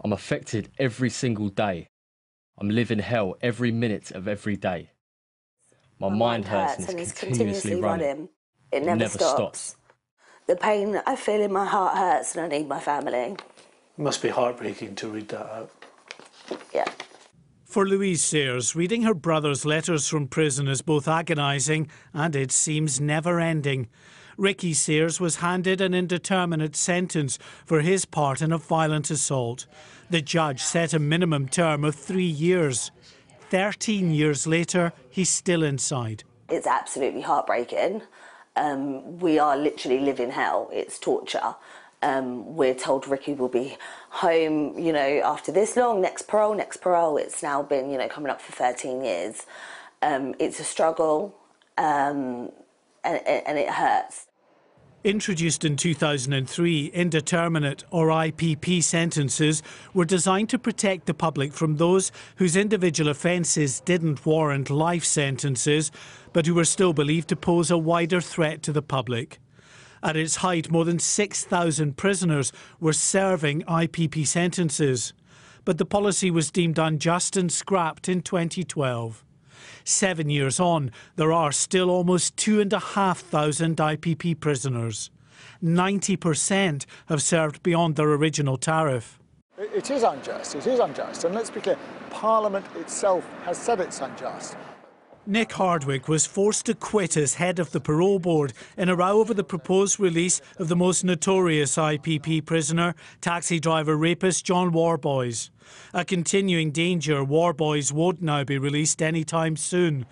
I'm affected every single day. I'm living hell every minute of every day. My mind hurts and it's continuously running. It never stops. The pain I feel in my heart hurts and I need my family. It must be heartbreaking to read that out. Yeah. For Louise Sayers, reading her brother's letters from prison is both agonising and it seems never-ending. Ricky Sayers was handed an indeterminate sentence for his part in a violent assault. The judge set a minimum term of 3 years. 13 years later, he's still inside. It's absolutely heartbreaking. We are literally living hell. It's torture. We're told Ricky will be home, you know, after this long, next parole, next parole. It's now been, you know, coming up for 13 years. It's a struggle, and it hurts. Introduced in 2003, indeterminate or IPP sentences were designed to protect the public from those whose individual offences didn't warrant life sentences, but who were still believed to pose a wider threat to the public. At its height, more than 6,000 prisoners were serving IPP sentences. But the policy was deemed unjust and scrapped in 2012. 7 years on, there are still almost 2,500 IPP prisoners. 90% have served beyond their original tariff. It is unjust, and let's be clear, Parliament itself has said it's unjust. Nick Hardwick was forced to quit as head of the parole board in a row over the proposed release of the most notorious IPP prisoner, taxi driver rapist John Worboys. A continuing danger, Worboys won't now be released anytime soon.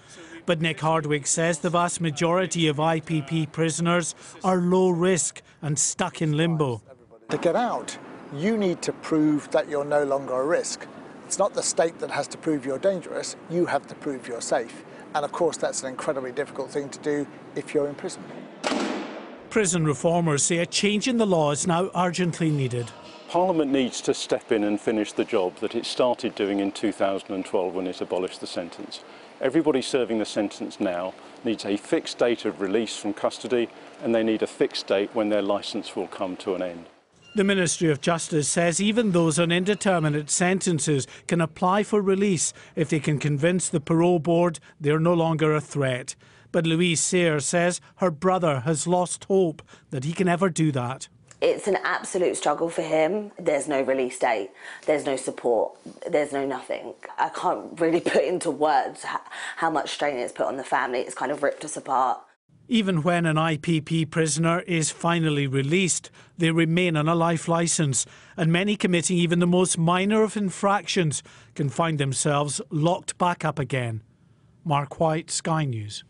But Nick Hardwick says the vast majority of IPP prisoners are low risk and stuck in limbo. To get out, you need to prove that you're no longer a risk. It's not the state that has to prove you're dangerous, you have to prove you're safe. And of course that's an incredibly difficult thing to do if you're in prison. Prison reformers say a change in the law is now urgently needed. Parliament needs to step in and finish the job that it started doing in 2012 when it abolished the sentence. Everybody serving the sentence now needs a fixed date of release from custody, and they need a fixed date when their licence will come to an end. The Ministry of Justice says even those on indeterminate sentences can apply for release if they can convince the parole board they're no longer a threat. But Louise Sayers says her brother has lost hope that he can ever do that. It's an absolute struggle for him. There's no release date, there's no support, there's no nothing. I can't really put into words how much strain it's put on the family. It's kind of ripped us apart. Even when an IPP prisoner is finally released, they remain on a life licence, and many committing even the most minor of infractions can find themselves locked back up again. Mark White, Sky News.